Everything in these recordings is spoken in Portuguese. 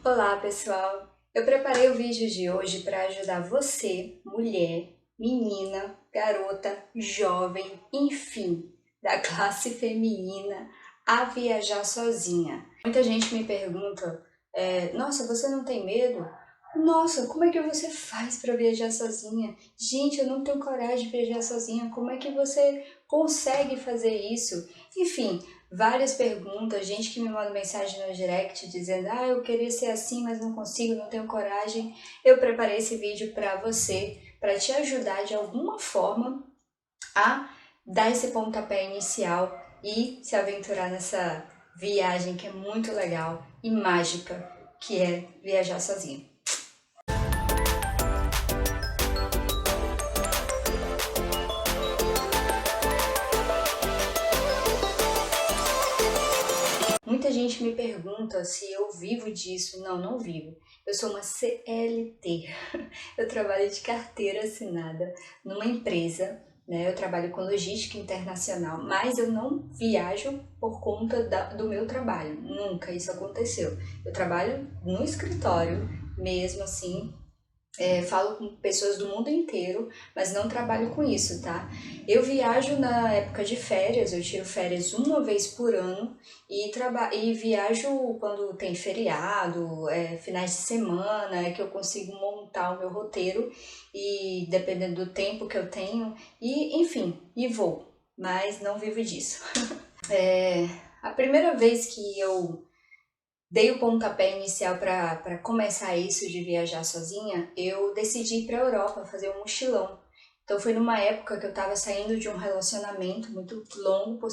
Olá pessoal, eu preparei o vídeo de hoje para ajudar você, mulher, menina, garota, jovem, enfim, da classe feminina a viajar sozinha. Muita gente me pergunta, nossa, você não tem medo? Nossa, como é que você faz para viajar sozinha? Gente, eu não tenho coragem de viajar sozinha, como é que você consegue fazer isso? Enfim, várias perguntas, gente que me manda mensagem no direct dizendo eu queria ser assim, mas não consigo, não tenho coragem. Eu preparei esse vídeo para você, para te ajudar de alguma forma a dar esse pontapé inicial e se aventurar nessa viagem que é muito legal e mágica, que é viajar sozinho. Muita gente me pergunta se eu vivo disso. Não, não vivo. Eu sou uma CLT. Eu trabalho de carteira assinada numa empresa, né? Eu trabalho com logística internacional, mas eu não viajo por conta do meu trabalho. Nunca isso aconteceu. Eu trabalho no escritório, mesmo assim, falo com pessoas do mundo inteiro, mas não trabalho com isso, tá? Eu viajo na época de férias, eu tiro férias uma vez por ano e viajo quando tem feriado, finais de semana, é que eu consigo montar o meu roteiro e dependendo do tempo que eu tenho, e enfim, e vou, mas não vivo disso. A primeira vez que eu dei o pontapé inicial para começar isso de viajar sozinha, eu decidi ir para a Europa fazer um mochilão. Então foi numa época que eu estava saindo de um relacionamento muito longo,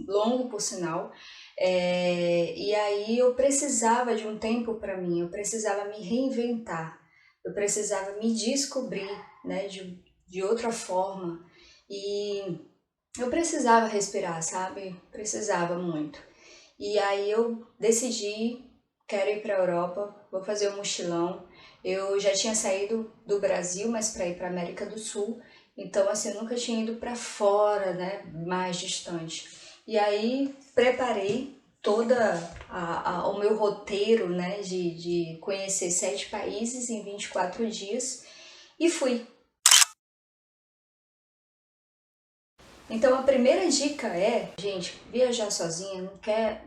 longo por sinal, e aí eu precisava de um tempo para mim, eu precisava me reinventar, eu precisava me descobrir, né, de outra forma, e eu precisava respirar, sabe? Precisava muito. E aí eu decidi, quero ir para a Europa, vou fazer um mochilão. Eu já tinha saído do Brasil, mas para ir para a América do Sul. Então, assim, eu nunca tinha ido para fora, né, mais distante. E aí preparei toda o meu roteiro, né, de conhecer 7 países em 24 dias e fui. Então a primeira dica é, gente, viajar sozinha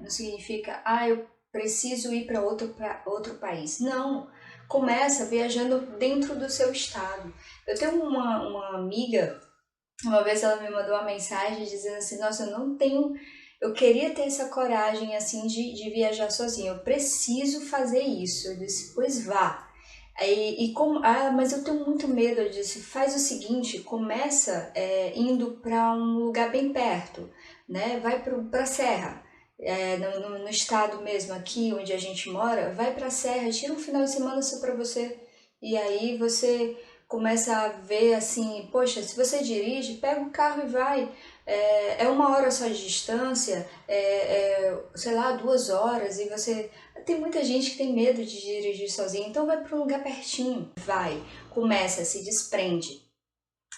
não significa, eu preciso ir para outro país. Não, começa viajando dentro do seu estado. Eu tenho uma amiga, uma vez ela me mandou uma mensagem dizendo assim, nossa, eu queria ter essa coragem assim de viajar sozinha, eu preciso fazer isso. Eu disse, pois vá. Mas eu tenho muito medo. Eu disse, faz o seguinte, começa indo para um lugar bem perto, né? Vai para a serra, no estado mesmo, aqui onde a gente mora, vai para a serra, tira um final de semana só para você. E aí você começa a ver assim, poxa, se você dirige, pega o carro e vai. É 1 hora só de distância, sei lá, 2 horas, e você tem muita gente que tem medo de dirigir sozinha, então vai para um lugar pertinho. Vai, começa, se desprende,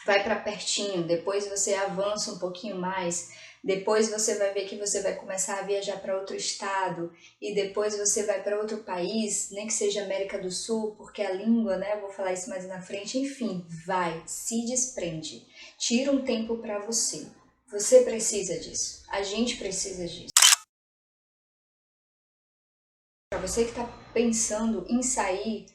vai para pertinho, depois você avança um pouquinho mais, depois você vai ver que você vai começar a viajar para outro estado e depois você vai para outro país, nem que seja América do Sul, porque a língua, né, eu vou falar isso mais na frente, enfim, vai, se desprende, tira um tempo para você. Você precisa disso, a gente precisa disso. Para você que está pensando em sair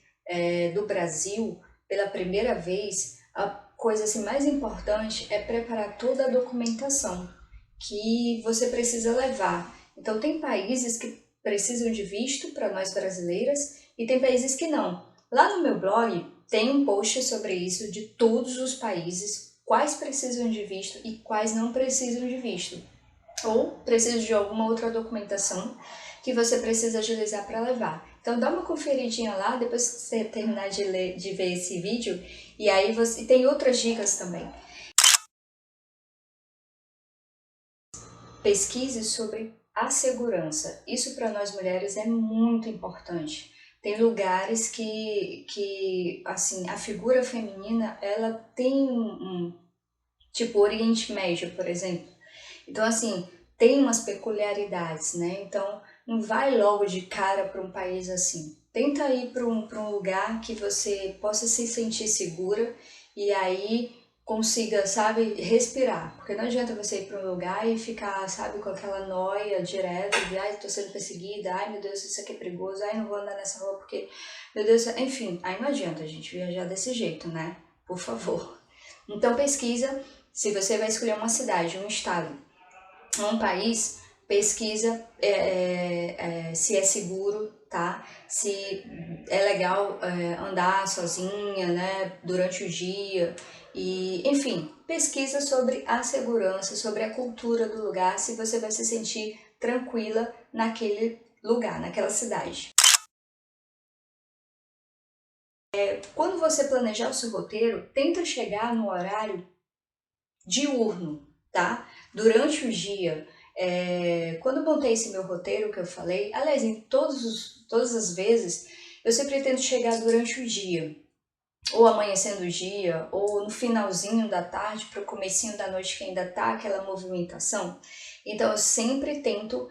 do Brasil pela primeira vez, a coisa assim, mais importante é preparar toda a documentação que você precisa levar. Então, tem países que precisam de visto para nós brasileiras e tem países que não. Lá no meu blog tem um post sobre isso, de todos os países, quais precisam de visto e quais não precisam de visto, ou precisam de alguma outra documentação que você precisa agilizar para levar. Então dá uma conferidinha lá, depois que você terminar de ver esse vídeo, e aí você tem outras dicas também. Pesquise sobre a segurança. Isso para nós mulheres é muito importante. Tem lugares que assim, a figura feminina, ela tem tipo Oriente Médio, por exemplo. Então, assim, tem umas peculiaridades, né? Então, não vai logo de cara para um país assim. Tenta ir para um lugar que você possa se sentir segura e aí consiga, sabe, respirar. Porque não adianta você ir para um lugar e ficar, sabe, com aquela noia direto de ai, tô sendo perseguida, ai meu Deus, isso aqui é perigoso, ai, não vou andar nessa rua porque, meu Deus, enfim, aí não adianta a gente viajar desse jeito, né? Por favor. Então pesquisa, se você vai escolher uma cidade, um estado, um país, pesquisa se é seguro, tá? Se é legal andar sozinha, né, durante o dia e, enfim, pesquisa sobre a segurança, sobre a cultura do lugar, se você vai se sentir tranquila naquele lugar, naquela cidade. Quando você planejar o seu roteiro, tenta chegar no horário diurno, tá? Durante o dia. Quando eu montei esse meu roteiro que eu falei, aliás, em todas as vezes, eu sempre tento chegar durante o dia, ou amanhecendo o dia, ou no finalzinho da tarde para o comecinho da noite que ainda tá aquela movimentação. Então eu sempre tento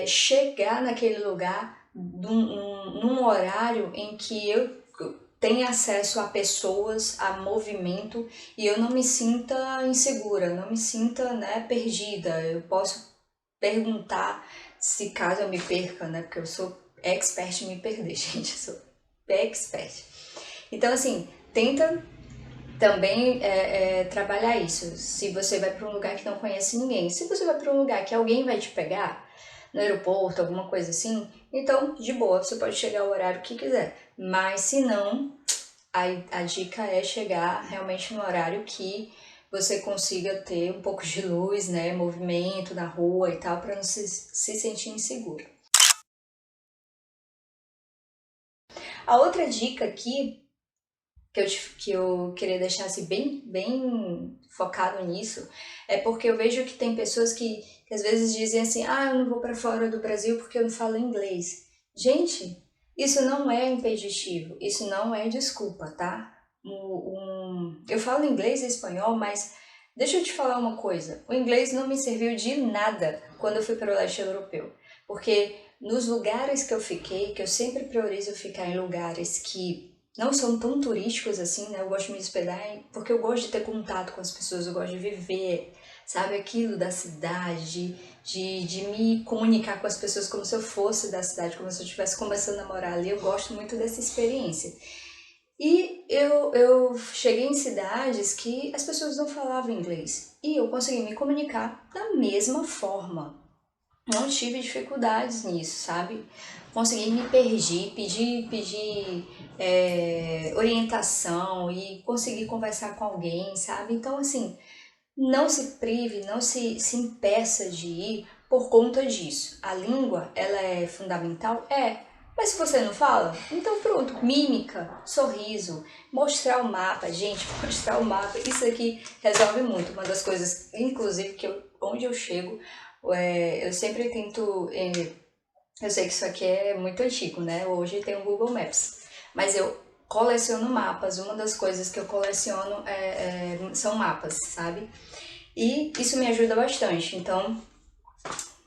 chegar naquele lugar num horário em que eu tenha acesso a pessoas, a movimento e eu não me sinta insegura, não me sinta, né, perdida. Eu posso perguntar se caso eu me perca, né, porque eu sou expert em me perder, gente, eu sou expert. Então, assim, tenta também trabalhar isso. Se você vai para um lugar que não conhece ninguém, se você vai para um lugar que alguém vai te pegar, no aeroporto, alguma coisa assim, então, de boa, você pode chegar ao horário que quiser. Mas se não, a dica é chegar realmente no horário que você consiga ter um pouco de luz, né, movimento na rua e tal, para não se sentir inseguro. A outra dica aqui que eu queria deixar assim, bem focado nisso, é porque eu vejo que tem pessoas que às vezes dizem assim, ah, eu não vou para fora do Brasil porque eu não falo inglês. Gente, isso não é impeditivo, isso não é desculpa, tá? Eu falo inglês e espanhol, mas deixa eu te falar uma coisa, o inglês não me serviu de nada quando eu fui para o leste europeu, porque nos lugares que eu fiquei, que eu sempre priorizo ficar em lugares que não são tão turísticos assim, né? Eu gosto de me hospedar porque eu gosto de ter contato com as pessoas, eu gosto de viver, sabe, aquilo da cidade, de me comunicar com as pessoas como se eu fosse da cidade, como se eu estivesse começando a morar ali. Eu gosto muito dessa experiência. E eu cheguei em cidades que as pessoas não falavam inglês e eu consegui me comunicar da mesma forma. Não tive dificuldades nisso, sabe? Consegui me pedir orientação e conseguir conversar com alguém, sabe? Então, assim, não se prive, não se impeça de ir por conta disso. A língua, ela é fundamental? É. Mas se você não fala, então pronto, mímica, sorriso, mostrar o mapa, gente, mostrar o mapa, isso aqui resolve muito. Uma das coisas, inclusive, onde eu chego, eu sempre tento. Eu sei que isso aqui é muito antigo, né? Hoje tem o Google Maps, mas eu coleciono mapas. Uma das coisas que eu coleciono são mapas, sabe? E isso me ajuda bastante. Então,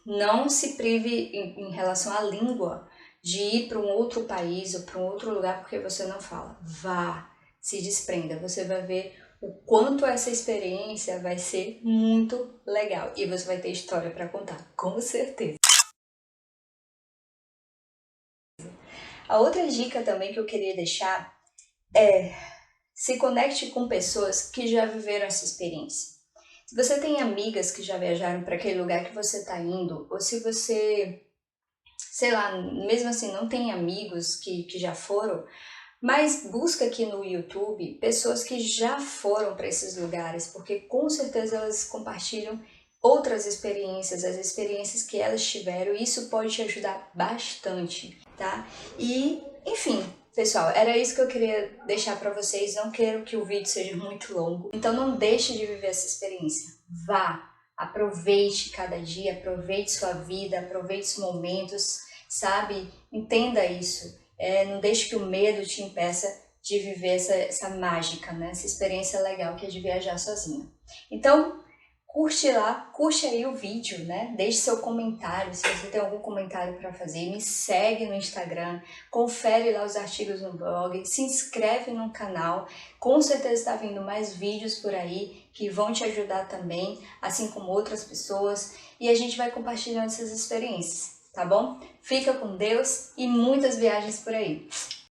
não se prive em relação à língua de ir para um outro país ou para um outro lugar porque você não fala. Vá, se desprenda. Você vai ver o quanto essa experiência vai ser muito legal e você vai ter história para contar, com certeza. A outra dica também que eu queria deixar é se conecte com pessoas que já viveram essa experiência. Se você tem amigas que já viajaram para aquele lugar que você está indo, ou se você, sei lá, mesmo assim não tem amigos que já foram, mas busca aqui no YouTube pessoas que já foram para esses lugares, porque com certeza elas compartilham outras experiências, as experiências que elas tiveram, e isso pode te ajudar bastante, tá? E, enfim, pessoal, era isso que eu queria deixar para vocês. Não quero que o vídeo seja muito longo, então não deixe de viver essa experiência. Vá, aproveite cada dia, aproveite sua vida, aproveite os momentos, sabe? Entenda isso. Não deixe que o medo te impeça de viver essa mágica, né? Essa experiência legal que é de viajar sozinha. Então, curte lá, curte aí o vídeo, né? Deixe seu comentário, se você tem algum comentário para fazer, me segue no Instagram, confere lá os artigos no blog, se inscreve no canal, com certeza está vindo mais vídeos por aí que vão te ajudar também, assim como outras pessoas, e a gente vai compartilhando essas experiências, tá bom? Fica com Deus e muitas viagens por aí!